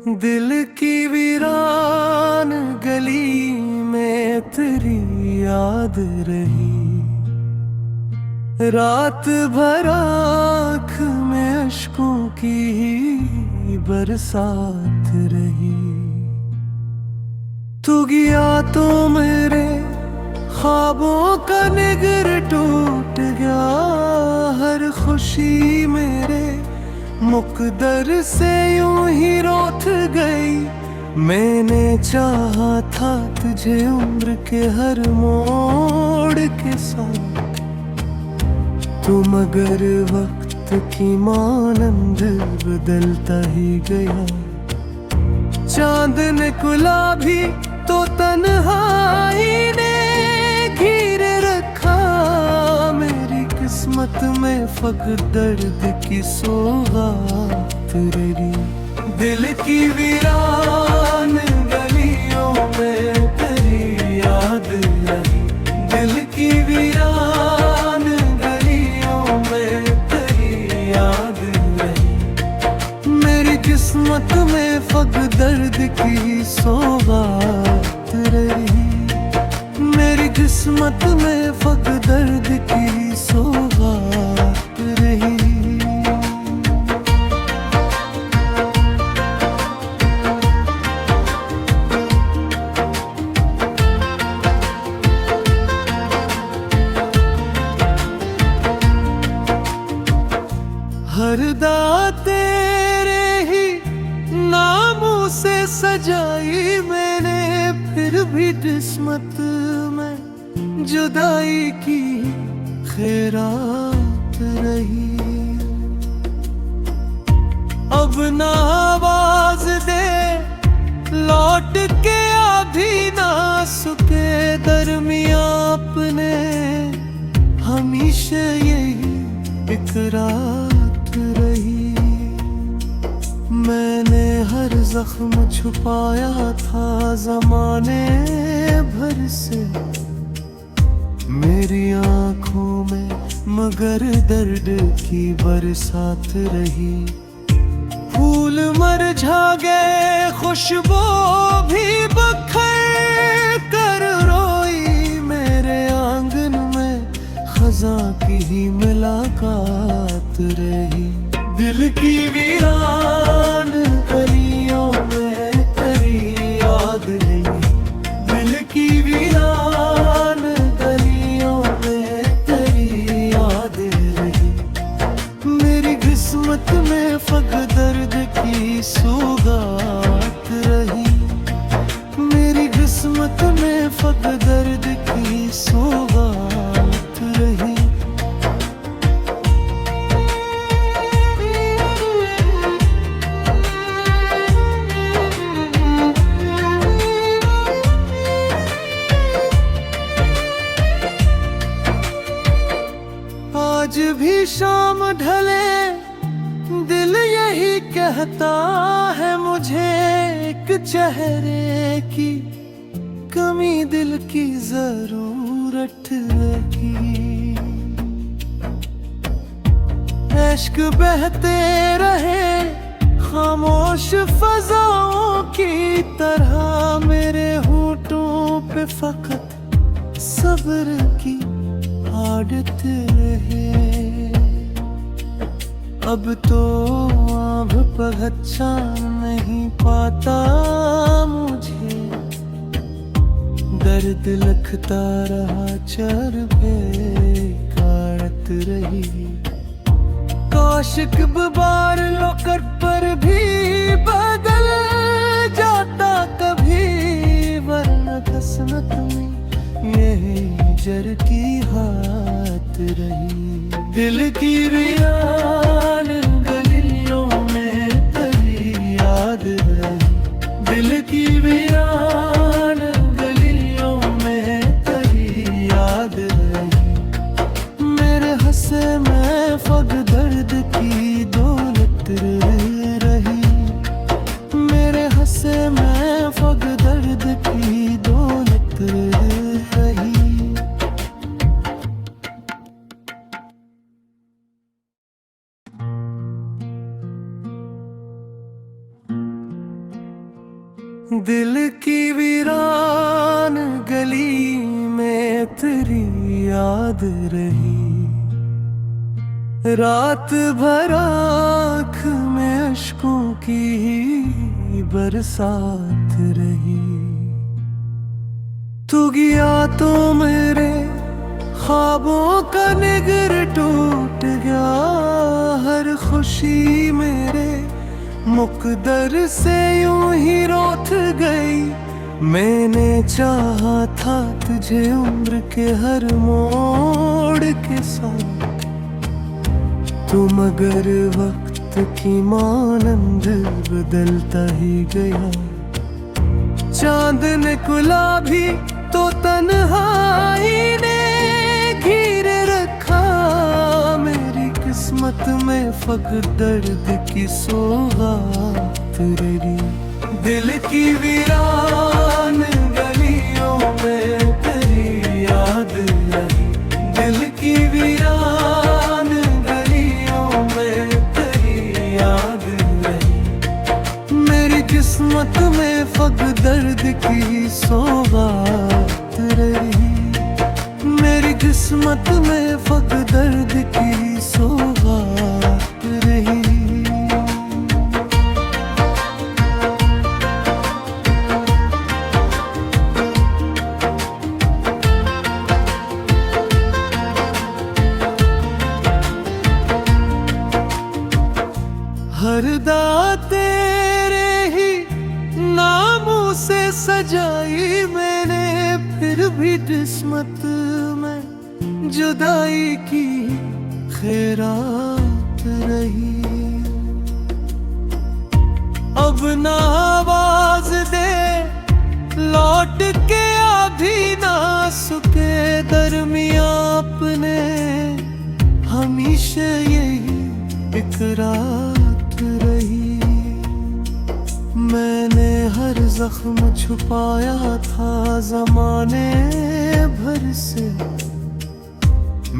दिल की वीरान गली में तेरी याद रही। रात भर आँख में अश्कों की ही बरसात रही। तू गया तो मेरे ख्वाबों का निगर टूट गया। हर खुशी मेरे मुकद्दर से यूं ही रोत गई। मैंने चाहा था तुझे उम्र के हर मोड़ के साथ, तू मगर वक्त की मानंद बदलता ही गया। चांद निकला भी तो तन्हाई ने घेर रखा। मेरी किस्मत में फक़्त दर्द की सौगात रही। दिल की वीरान गलियों में तेरी याद रही। दिल की वीरान गलियों में तेरी याद रही। मेरी किस्मत में फक़्त दर्द की सौगात रही। मेरी किस्मत में फक़्त दर्द की सौगात रही। हर दा तेरे ही नामों से सजाई मैंने, फिर भी किस्मत में जुदाई की खैरात रही। अब ना आवाज दे लौट के आ भी ना सके। दरमियां अपने हमेशा यही इकरार रही। मैंने हर जख्म छुपाया था ज़माने भर से मेरी आँखों में, मगर दर्द की बरसात रही। फूल मरझा गए खुशबू भी बखर कर रोई। मेरे आंगन में खज़ां की ही मुलाकात रही। दिल की वीरान गलियों में तेरी याद रही। दिल की वीरान गलियों में तेरी याद रही। मेरी किस्मत में फक़्त दर्द की सौगात रही। मेरी किस्मत में फक़्त दर्द की सौगात रही। आज भी शाम ढले दिल यही कहता है मुझे, एक चेहरे की कमी दिल की जरूरत लगी। इश्क बहते रहे खामोश फजाओं की तरह। मेरे होठों पे फक़्त सब्र की आदत रहे। अब तो आँख पहचान नहीं पाता मुझे। दर्द लखता रहा चर पे काट रही। काश बार लोकर पर भी बदल जाता कभी, वरना किस्मत में यही जर की हाथ रही। दिल की वीरान गलियों में तेरी याद रही। दिल की वीरान गलियों में तेरी याद रही। मेरे हंसे में फक़्त दर्द की दौलत रही। मेरे हंसे में फक़्त दर्द की दौलत रही। दिल की वीरान गली में तेरी याद रही, रात भर आँख में अश्कों की ही बरसात रही। तू गया तो मेरे ख्वाबों का निगर टूट गया, हर खुशी मेरे मुकद्दर से यूं ही रोथ गई। मैंने चाहा था तुझे उम्र के हर मोड़ के साथ, तू मगर वक्त की मानंद बदलता ही गया। चांद ने गुलाबी तो तन्हाई ने घेर रखा, मेरी किस्मत में फक़्त दर्द की सौगात रही। दिल की वीरान गलियों में तेरी याद रही, दिल की वीरान गलियों में तेरी याद रही। मेरी किस्मत में फक़्त दर्द की सौगात रही, मेरी किस्मत में फक़्त दर्द की सौगात रही। हर दा तेरे ही नामों से सजाई मैंने, फिर भी किस्मत में जुदाई की खैरात रही। अब ना आवाज दे लौट के आ भी ना सके, दरमियां अपने हमेशा यही इकरार रही। मैंने हर जख्म छुपाया था ज़माने भर से,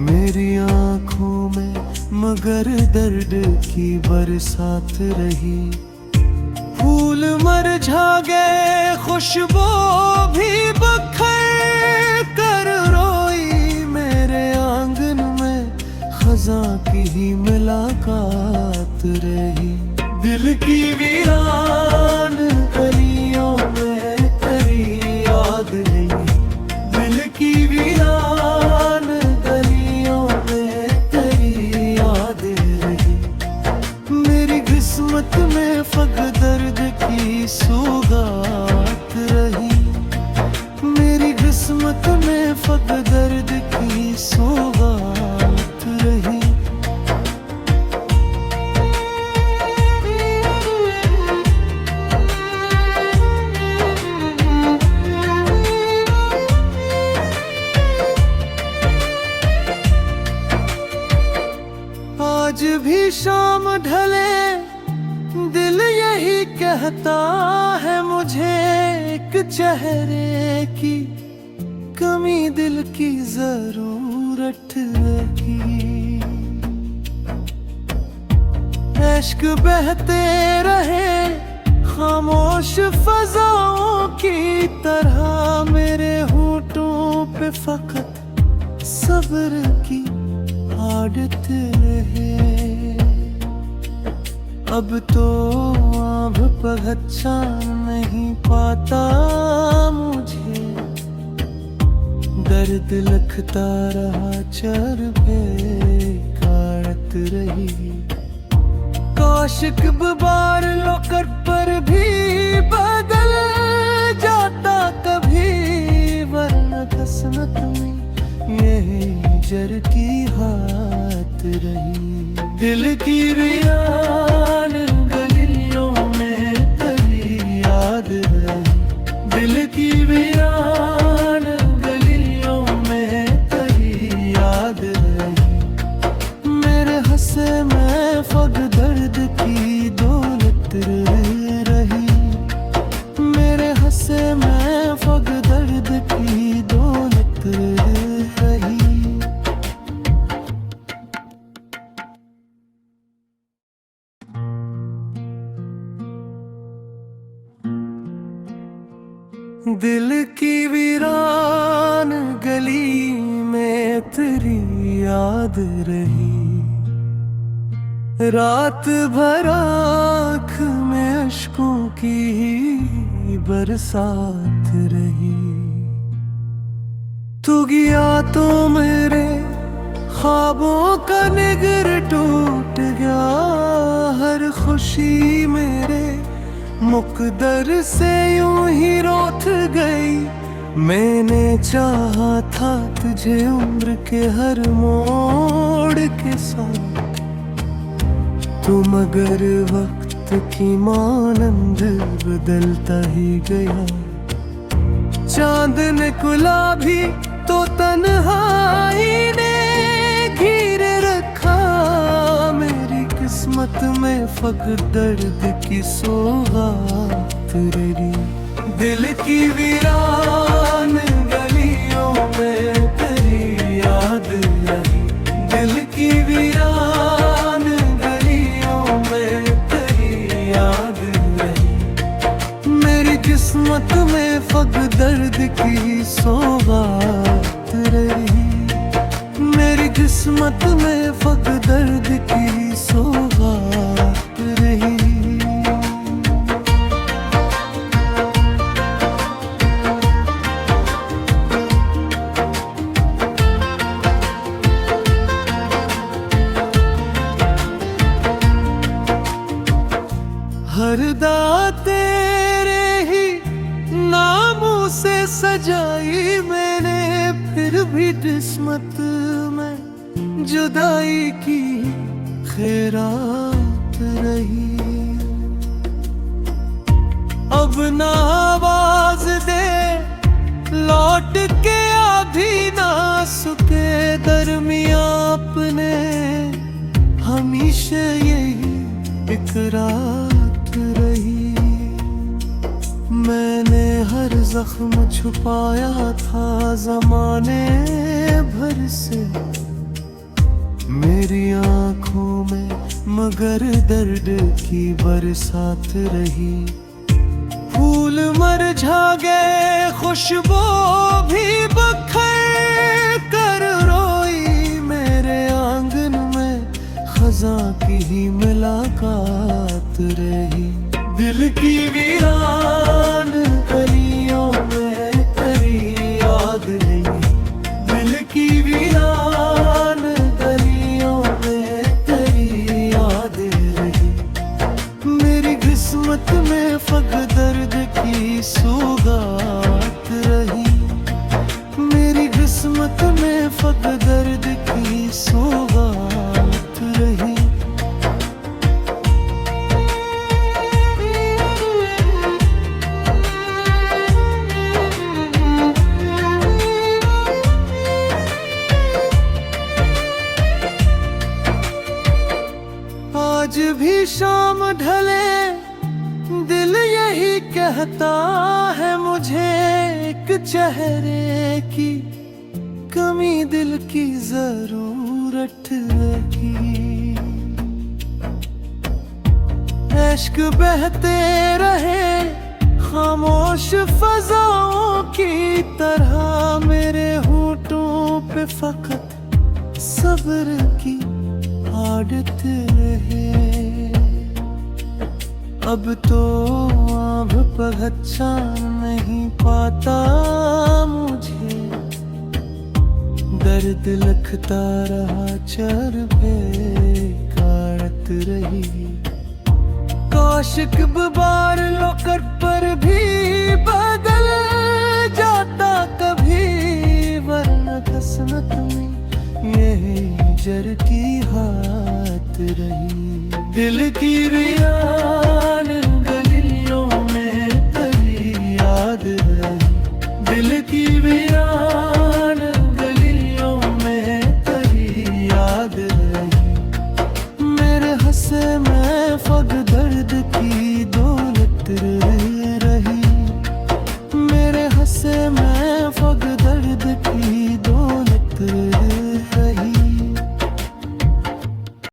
मेरी आँखों में मगर दर्द की बरसात रही। फूल मरझा गए खुशबू भी बखर कर रोई, मेरे आंगन में खज़ां की ही मुलाकात रही। दिल की वीरान गलियों में तेरी याद रही, दिल की वीरान गलियों में तेरी याद रही। मेरी किस्मत में फक़्त दर्द की सौगात रही, मेरी किस्मत में फक़्त दर्द की सौगात रही। आज भी शाम ढले दिल यही कहता है मुझे, एक चेहरे की कमी दिल की जरूरत लगी। इश्क बहते रहे खामोश फजाओं की तरह, मेरे होठों पे फकत सब्र की आदत रहे। अब तो आँख पहचान नहीं पाता मुझे, दर्द लखता रहा चर पे काट रही। काशिक बार लोकर पर भी बदल जाता कभी, वरना किस्मत में यही जर की हाथ रही। दिल की वीरान गलियों में तेरी याद रही, दिल की वीरान गलियों में तेरी याद रही। मेरे हंसे में फक़्त दर्द की दौलत रही, मेरे हंसे में फक़्त दर्द की दौलत रही। दिल की वीरान गली में तेरी याद रही, रात भर आँख में अश्कों की ही बरसात रही। तू गया तो मेरे ख्वाबों का निगर टूट गया, हर खुशी मेरे मुकद्दर से यूं ही रोत गई। मैंने चाहा था तुझे उम्र के हर मोड़ के साथ, तू मगर वक्त की मानंद बदलता ही गया। चांद निकला भी तो तन्हाई ने घेर रखा, मेरी किस्मत में फक़्र दर्द की सौगात रही। दिल की वीरान गलियों में तेरी याद रही, दिल की वीरान गलियों में तेरी याद रही। मेरी किस्मत में फक़्र दर्द की सौगात रही, मेरी किस्मत में फक़्र दर्द की सौगात रही। हर दा तेरे ही नामों से सजाई मैंने, फिर भी किस्मत में जुदाई की खैरात रही। अब ना आवाज दे लौट के आ भी ना सके, दरमियां अपने हमेशा यही इकरार रही। मैंने हर जख्म छुपाया था ज़माने भर से, मेरी आँखों में मगर दर्द की बरसात रही। फूल मरझा गए खुशबू भी बखर कर रोई, मेरे आंगन में खज़ां की ही मुलाकात रही। दिल की वीरान गलियों में तेरी याद रही, दिल की वीरान गलियों में तेरी याद रही। मेरी किस्मत में फक़्र दर्द की सौगात रही, मेरी किस्मत में फक़्र दर्द की सौगात रही। आज भी शाम ढले दिल यही कहता है मुझे, एक चेहरे की कमी दिल की जरूरत लगी। इश्क बहते रहे खामोश फजाओं की तरह, मेरे होठों पे फकत सब्र की आदत रहे। अब तो आँख पहचान नहीं पाता मुझे, दर्द लखता रहा चर पे काट रही। काशिक बार लोकर पर भी बदल जाता कभी, वरना किस्मत में यही जर की हाथ रही। दिल की रिया